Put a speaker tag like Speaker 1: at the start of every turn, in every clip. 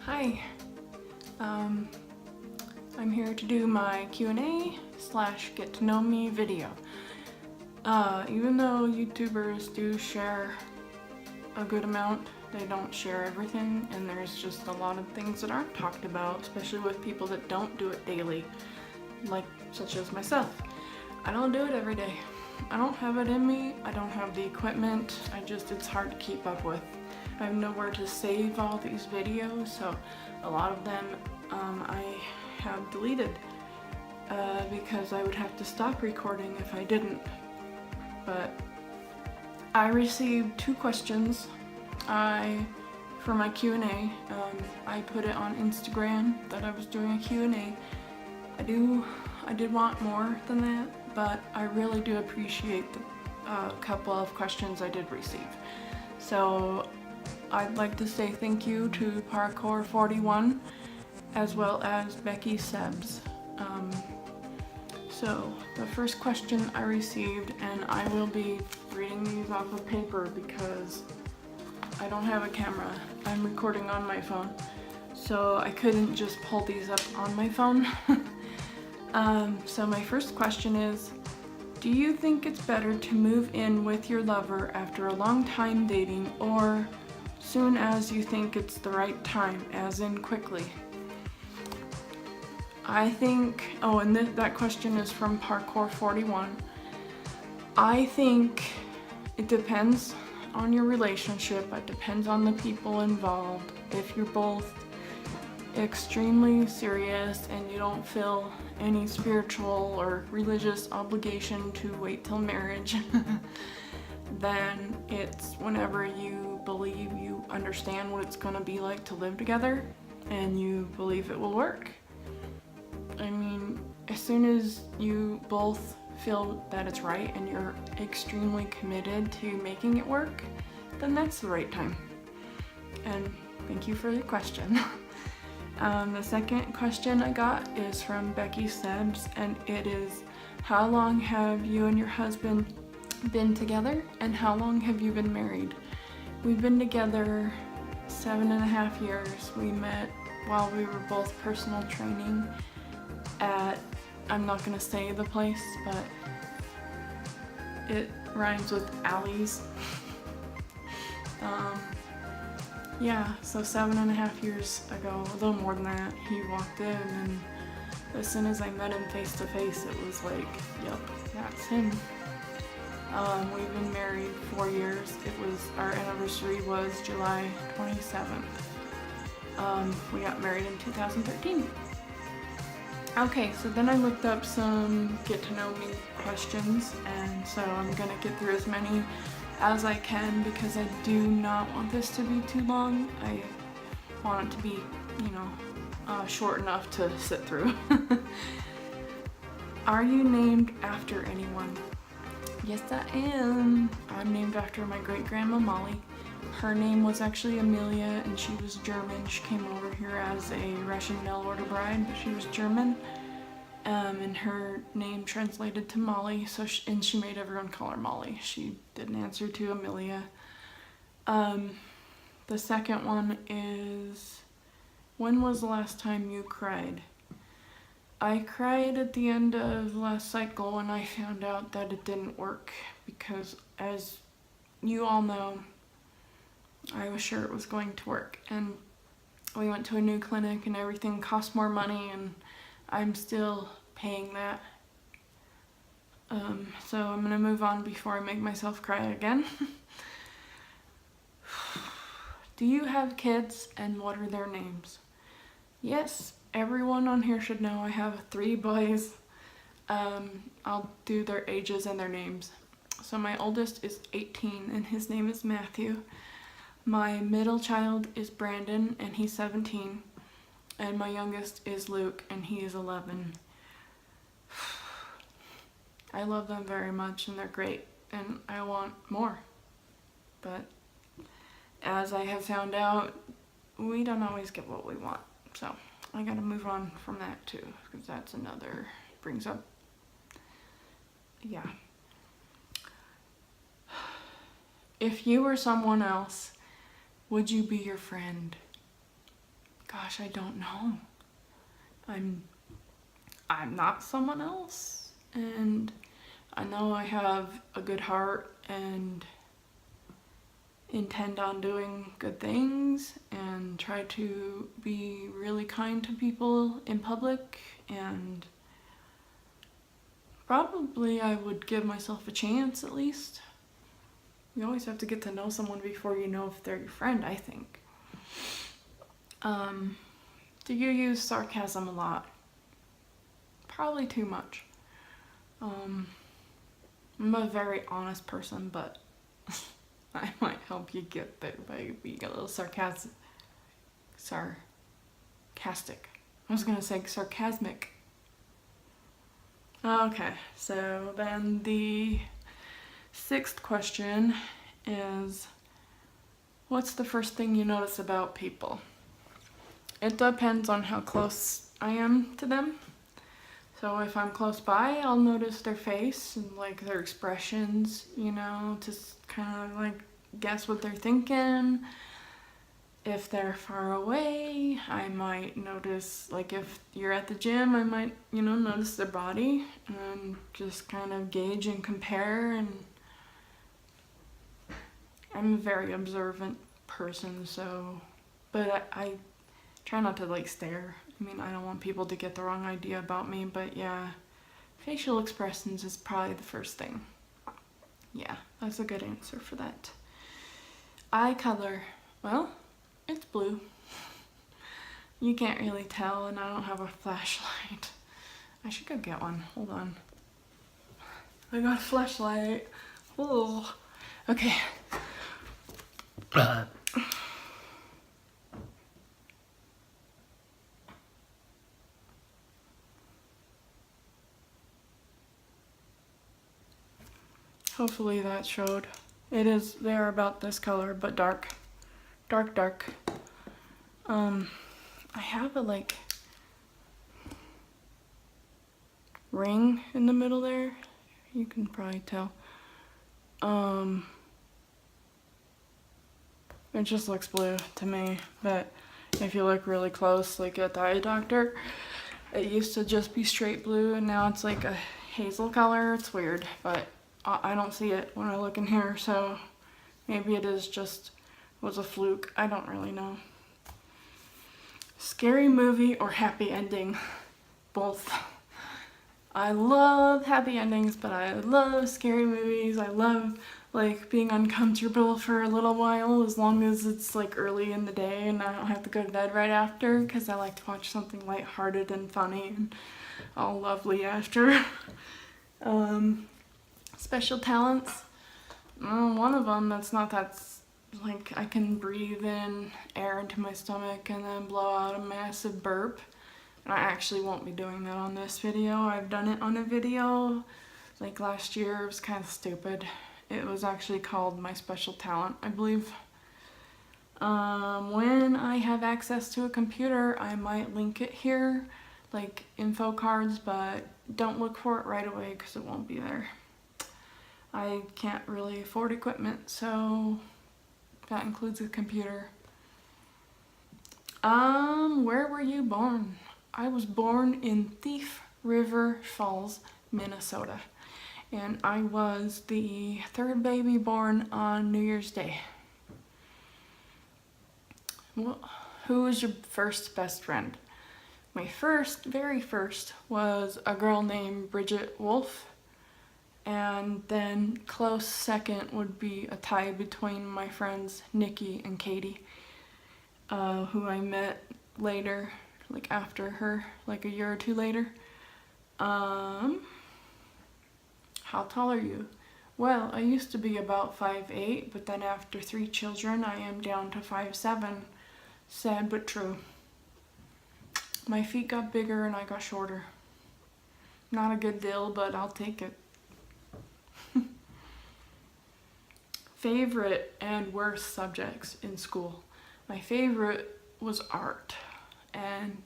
Speaker 1: Hi, I'm here to do my Q&A / get to know me video. Even though YouTubers do share a good amount, they don't share everything, and there's just a lot of things that aren't talked about, especially with people that don't do it daily, such as myself. I don't do it every day. I don't have it in me, I don't have the equipment, it's hard to keep up with. I have nowhere to save all these videos, so a lot of them I have deleted because I would have to stop recording if I didn't. But I received 2 questions for my Q&A. I put it on Instagram that I was doing a Q&A. I did want more than that, but I really do appreciate the couple of questions I did receive. So I'd like to say thank you to Parkour41 as well as Becky Sebs. So the first question I received, and I will be reading these off of paper because I don't have a camera. I'm recording on my phone, so I couldn't just pull these up on my phone. So my first question is, do you think it's better to move in with your lover after a long time dating, or soon as you think it's the right time, as in quickly? I think, and that question is from Parkour41. I think it depends on your relationship, it depends on the people involved. If you're both extremely serious and you don't feel any spiritual or religious obligation to wait till marriage, then it's whenever you believe you understand what it's gonna be like to live together and you believe it will work. I mean, as soon as you both feel that it's right and you're extremely committed to making it work, then that's the right time. And thank you for the question. The second question I got is from Becky Sebs, and it is, how long have you and your husband been together, and how long have you been married? We've been together 7.5 years. We met while we were both personal training at, I'm not gonna say the place, but it rhymes with Allie's. Yeah, so 7.5 years ago, a little more than that, he walked in, and as soon as I met him face to face, it was like, yep, that's him. We've been married 4 years. Our anniversary was July 27th. We got married in 2013. Okay, so then I looked up some get to know me questions, and so I'm gonna get through as many as I can because I do not want this to be too long. I want it to be, short enough to sit through. Are you named after anyone? Yes, I am. I'm named after my great-grandma Molly. Her name was actually Amelia, and she was German. She came over here as a Russian mail-order bride, but she was German. And her name translated to Molly, and she made everyone call her Molly. She didn't answer to Amelia. The second one is, when was the last time you cried? I cried at the end of last cycle when I found out that it didn't work, because as you all know, I was sure it was going to work, and we went to a new clinic and everything cost more money, and I'm still paying that. So I'm gonna move on before I make myself cry again. Do you have kids, and what are their names? Yes, everyone on here should know I have 3 boys. I'll do their ages and their names. So my oldest is 18 and his name is Matthew. My middle child is Brandon and he's 17. And my youngest is Luke and he is 11. I love them very much and they're great and I want more. But as I have found out, we don't always get what we want. So I gotta move on from that too, because that's brings up, yeah. If you were someone else, would you be your friend? Gosh, I don't know. I'm not someone else, and I know I have a good heart and intend on doing good things and try to be really kind to people in public, and probably I would give myself a chance at least. You always have to get to know someone before you know if they're your friend, I think. Do you use sarcasm a lot? Probably too much. I'm a very honest person, but I might help you get there by being a little sarcastic. I was gonna say sarcasmic. Okay, so then the 6th question is, what's the first thing you notice about people? It depends on how close I am to them. So if I'm close by, I'll notice their face and like their expressions, you know, just kind of like guess what they're thinking. If they're far away, I might notice, like if you're at the gym, I might, you know, notice their body and just kind of gauge and compare. And I'm a very observant person, so, but I try not to like stare. I mean, I don't want people to get the wrong idea about me, but yeah, facial expressions is probably the first thing. Yeah, that's a good answer for that. Eye color, well, it's blue. You can't really tell, and I don't have a flashlight. I should go get one. Hold on. I got a flashlight. Oh, okay. Hopefully that showed. They're about this color, but dark. Dark. I have a like ring in the middle there. You can probably tell. It just looks blue to me, but if you look really close, like at the eye doctor, it used to just be straight blue and now it's like a hazel color. It's weird, but I don't see it when I look in here, so maybe it was a fluke. I don't really know. Scary movie or happy ending? Both. I love happy endings, but I love scary movies. I love like being uncomfortable for a little while, as long as it's like early in the day and I don't have to go to bed right after, because I like to watch something lighthearted and funny and all lovely after. Special talents. One of them that's like I can breathe in air into my stomach and then blow out a massive burp. And I actually won't be doing that on this video. I've done it on a video like last year. It was kind of stupid. It was actually called My Special Talent, I believe. When I have access to a computer, I might link it here, like info cards, but don't look for it right away because it won't be there. I can't really afford equipment, so that includes a computer. Where were you born? I was born in Thief River Falls, Minnesota, and I was the 3rd baby born on New Year's Day. Well, who was your first best friend? My very first was a girl named Bridget Wolf, and then close second would be a tie between my friends Nikki and Katie, who I met later, like after her, like a year or two later. How tall are you? Well, I used to be about 5'8", but then after 3 children, I am down to 5'7". Sad but true. My feet got bigger and I got shorter. Not a good deal, but I'll take it. Favorite and worst subjects in school. My favorite was art and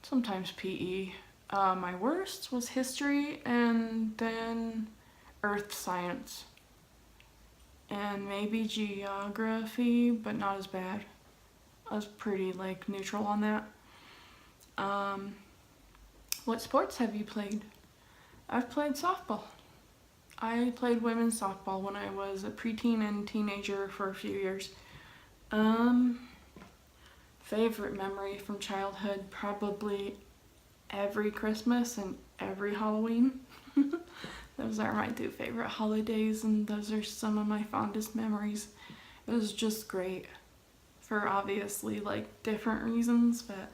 Speaker 1: sometimes PE. My worst was history and then earth science. And maybe geography, but not as bad. I was pretty like neutral on that. What sports have you played? I've played softball. I played women's softball when I was a preteen and teenager for a few years. Favorite memory from childhood, probably every Christmas and every Halloween. Those are my two favorite holidays, and those are some of my fondest memories. It was just great for obviously like different reasons, but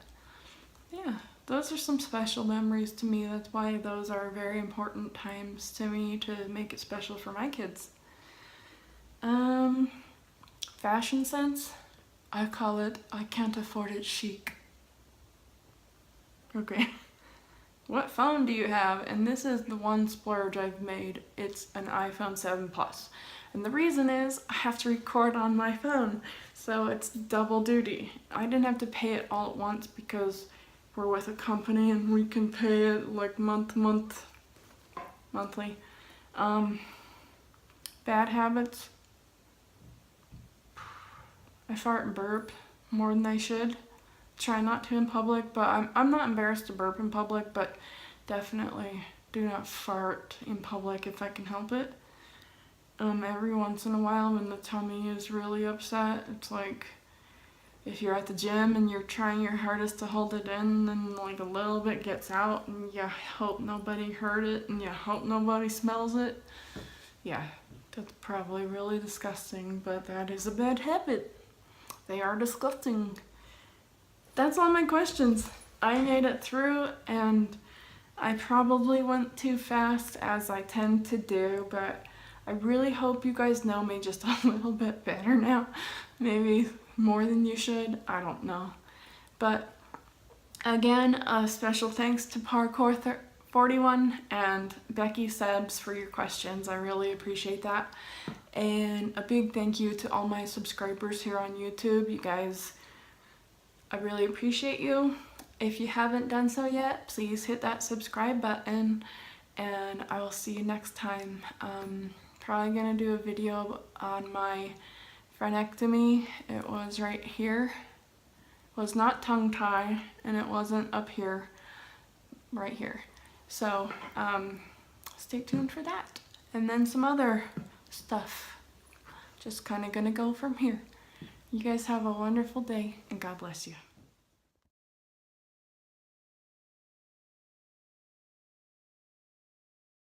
Speaker 1: yeah, those are some special memories to me. That's why those are very important times to me to make it special for my kids. Fashion sense, I call it I can't afford it chic. Okay. What phone do you have? And this is the one splurge I've made. It's an iPhone 7 Plus. And the reason is I have to record on my phone, so it's double duty. I didn't have to pay it all at once because we're with a company and we can pay it like monthly. Bad habits. I fart and burp more than I should. Try not to in public, but I'm not embarrassed to burp in public, but definitely do not fart in public if I can help it. Every once in a while when the tummy is really upset, it's like if you're at the gym and you're trying your hardest to hold it in, then like a little bit gets out and you hope nobody heard it and you hope nobody smells it. Yeah, that's probably really disgusting, but that is a bad habit. They are disgusting. That's all my questions. I made it through, and I probably went too fast as I tend to do, but I really hope you guys know me just a little bit better now. Maybe more than you should, I don't know. But again, a special thanks to Parkour41 and Becky Sebs for your questions. I really appreciate that. And a big thank you to all my subscribers here on YouTube. You guys, I really appreciate you. If you haven't done so yet, please hit that subscribe button, and I will see you next time. Probably gonna do a video on my frenectomy. It was right here. It was not tongue tie, and it wasn't up here, right here. So stay tuned for that. And then some other stuff. Just kind of gonna go from here. You guys have a wonderful day, and God bless you.